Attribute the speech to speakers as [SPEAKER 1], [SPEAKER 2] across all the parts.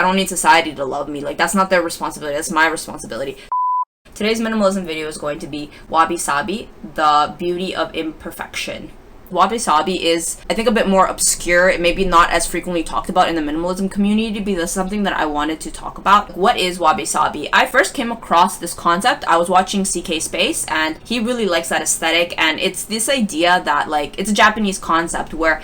[SPEAKER 1] don't need society to love me. Like, that's not their responsibility. That's my responsibility. Today's minimalism video is going to be Wabi-Sabi, the beauty of imperfection. Wabi-Sabi is, I think, a bit more obscure. It may be not as frequently talked about in the minimalism community, but that's something that I wanted to talk about. What is Wabi-Sabi? I first came across this concept. I was watching CK Space, and he really likes that aesthetic, and it's this idea that, like, it's a Japanese concept where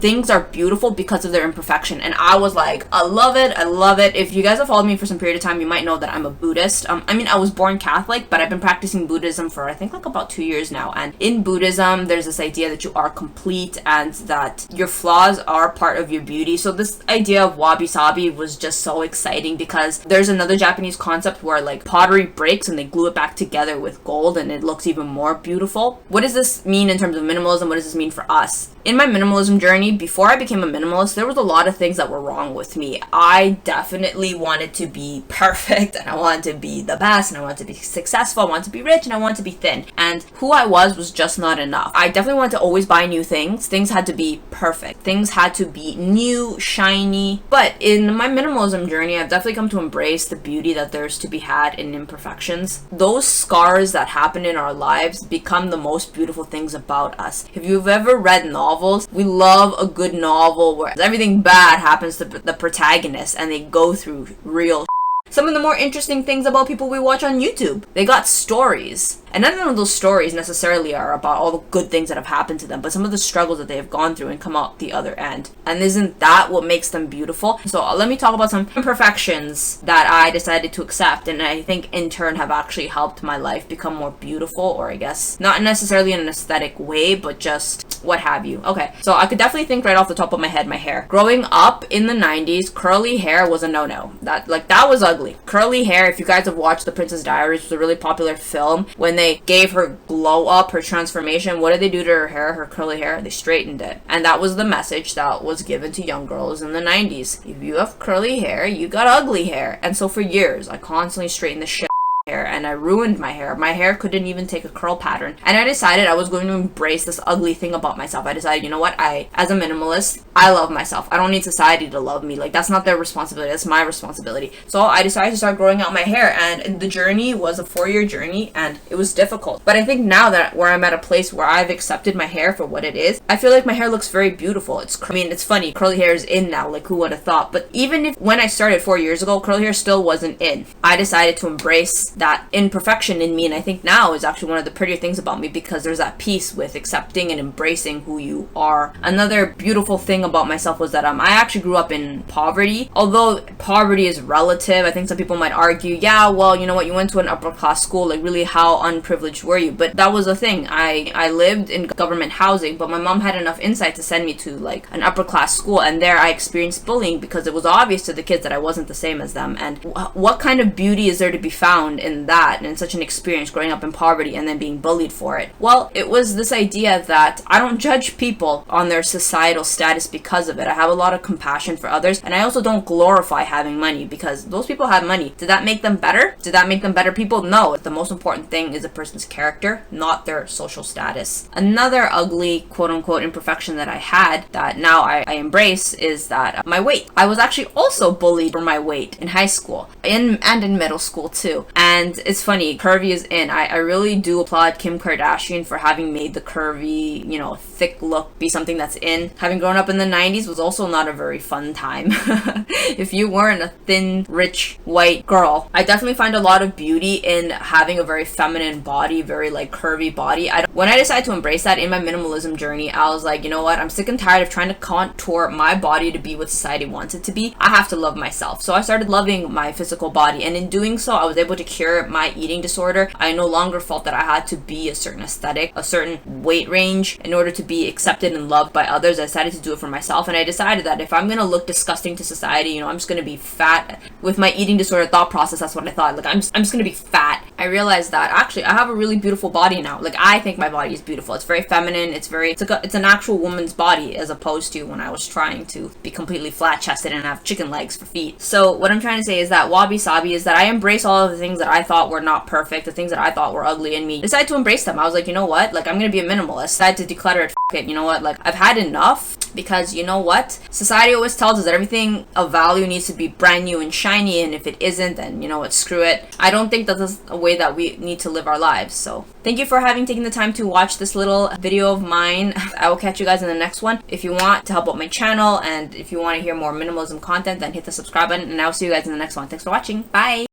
[SPEAKER 1] things are beautiful because of their imperfection. And I was like, I love it. I love it. If you guys have followed me for some period of time, you might know that I'm a Buddhist. I mean, I was born Catholic, but I've been practicing Buddhism for, I think, like about 2 years now. And in Buddhism, there's this idea that you are complete and that your flaws are part of your beauty. So this idea of Wabi-Sabi was just so exciting because there's another Japanese concept where, like, pottery breaks and they glue it back together with gold and it looks even more beautiful. What does this mean in terms of minimalism? What does this mean for us? In my minimalism journey, before I became a minimalist, there was a lot of things that were wrong with me. I definitely wanted to be perfect, and I wanted to be the best, and I wanted to be successful, I wanted to be rich, and I wanted to be thin. And who I was just not enough. I definitely wanted to always buy new things. Things had to be perfect. Things had to be new, shiny. But in my minimalism journey, I've definitely come to embrace the beauty that there's to be had in imperfections. Those scars that happen in our lives become the most beautiful things about us. If you've ever read novels, we love a good novel where everything bad happens to the protagonist and they go through real. Some of the more interesting things about people we watch on YouTube, they got stories. And none of those stories necessarily are about all the good things that have happened to them, but some of the struggles that they have gone through and come out the other end. And isn't that what makes them beautiful? So let me talk about some imperfections that I decided to accept, and I think in turn have actually helped my life become more beautiful, or I guess not necessarily in an aesthetic way, but just what have you. Okay, so I could definitely think right off the top of my head, my hair. Growing up in the 90s, curly hair was a no-no. That was ugly. Curly hair, if you guys have watched The Princess Diaries, which was a really popular film, when they gave her glow up, her transformation, what did they do to her hair, her curly hair? They straightened it. And that was the message that was given to young girls in the 90s. If you have curly hair, you got ugly hair. And so for years, I constantly straightened the shit hair, and I ruined my hair. My hair couldn't even take a curl pattern. And I decided I was going to embrace this ugly thing about myself. I decided, you know what, as a minimalist, I love myself. I don't need society to love me. Like, that's not their responsibility. That's my responsibility. So I decided to start growing out my hair, and the journey was a 4-year journey, and it was difficult. But I think now that where I'm at a place where I've accepted my hair for what it is, I feel like my hair looks very beautiful. It's funny. Curly hair is in now. Like, who would have thought? But even if when I started 4 years ago, curly hair still wasn't in. I decided to embrace that imperfection in me, and I think now is actually one of the prettier things about me because there's that peace with accepting and embracing who you are. Another beautiful thing about myself was that I actually grew up in poverty. Although poverty is relative, I think some people might argue, yeah, well, you know what, you went to an upper class school, like really how unprivileged were you? But that was the thing. I lived in government housing, but my mom had enough insight to send me to like an upper class school, and there I experienced bullying because it was obvious to the kids that I wasn't the same as them. And what kind of beauty is there to be found in that? And such an experience growing up in poverty and then being bullied for it? Well, it was this idea that I don't judge people on their societal status because of it. I have a lot of compassion for others, and I also don't glorify having money because those people have money. Did that make them better? Did that make them better people? No. The most important thing is a person's character, not their social status. Another ugly quote-unquote imperfection that I had that now I embrace is that my weight. I was actually also bullied for my weight in high school and in middle school too. And it's funny, curvy is in. I really do applaud Kim Kardashian for having made the curvy, thick look be something that's in. Having grown up in the 90s was also not a very fun time. If you weren't a thin, rich, white girl, I definitely find a lot of beauty in having a very feminine body, very like curvy body. When I decided to embrace that in my minimalism journey, I was like, you know what, I'm sick and tired of trying to contour my body to be what society wants it to be. I have to love myself. So I started loving my physical body, and in doing so, I was able to cure my eating disorder. I no longer felt that I had to be a certain aesthetic, a certain weight range in order to be accepted and loved by others. I decided to do it for myself, and I decided that if I'm gonna look disgusting to society, I'm just gonna be fat. With my eating disorder thought process, that's what I thought. Like, I'm just gonna be fat. I realized that actually I have a really beautiful body now. Like, I think my body is beautiful. It's very feminine. It's an actual woman's body, as opposed to when I was trying to be completely flat-chested and have chicken legs for feet. So what I'm trying to say is that Wabi-Sabi is that I embrace all of the things that I thought were not perfect, the things that I thought were ugly in me. Decided to embrace them. I was like, you know what? Like, I'm gonna be a minimalist. Decided to declutter it. It. You know what? Like, I've had enough. Because you know what? Society always tells us that everything of value needs to be brand new and shiny, and if it isn't, then you know what, screw it. I don't think that that's a way that we need to live our lives. So thank you for taking the time to watch this little video of mine. I will catch you guys in the next one. If you want to help out my channel and if you want to hear more minimalism content, then hit the subscribe button, and I'll see you guys in the next one. Thanks for watching. Bye!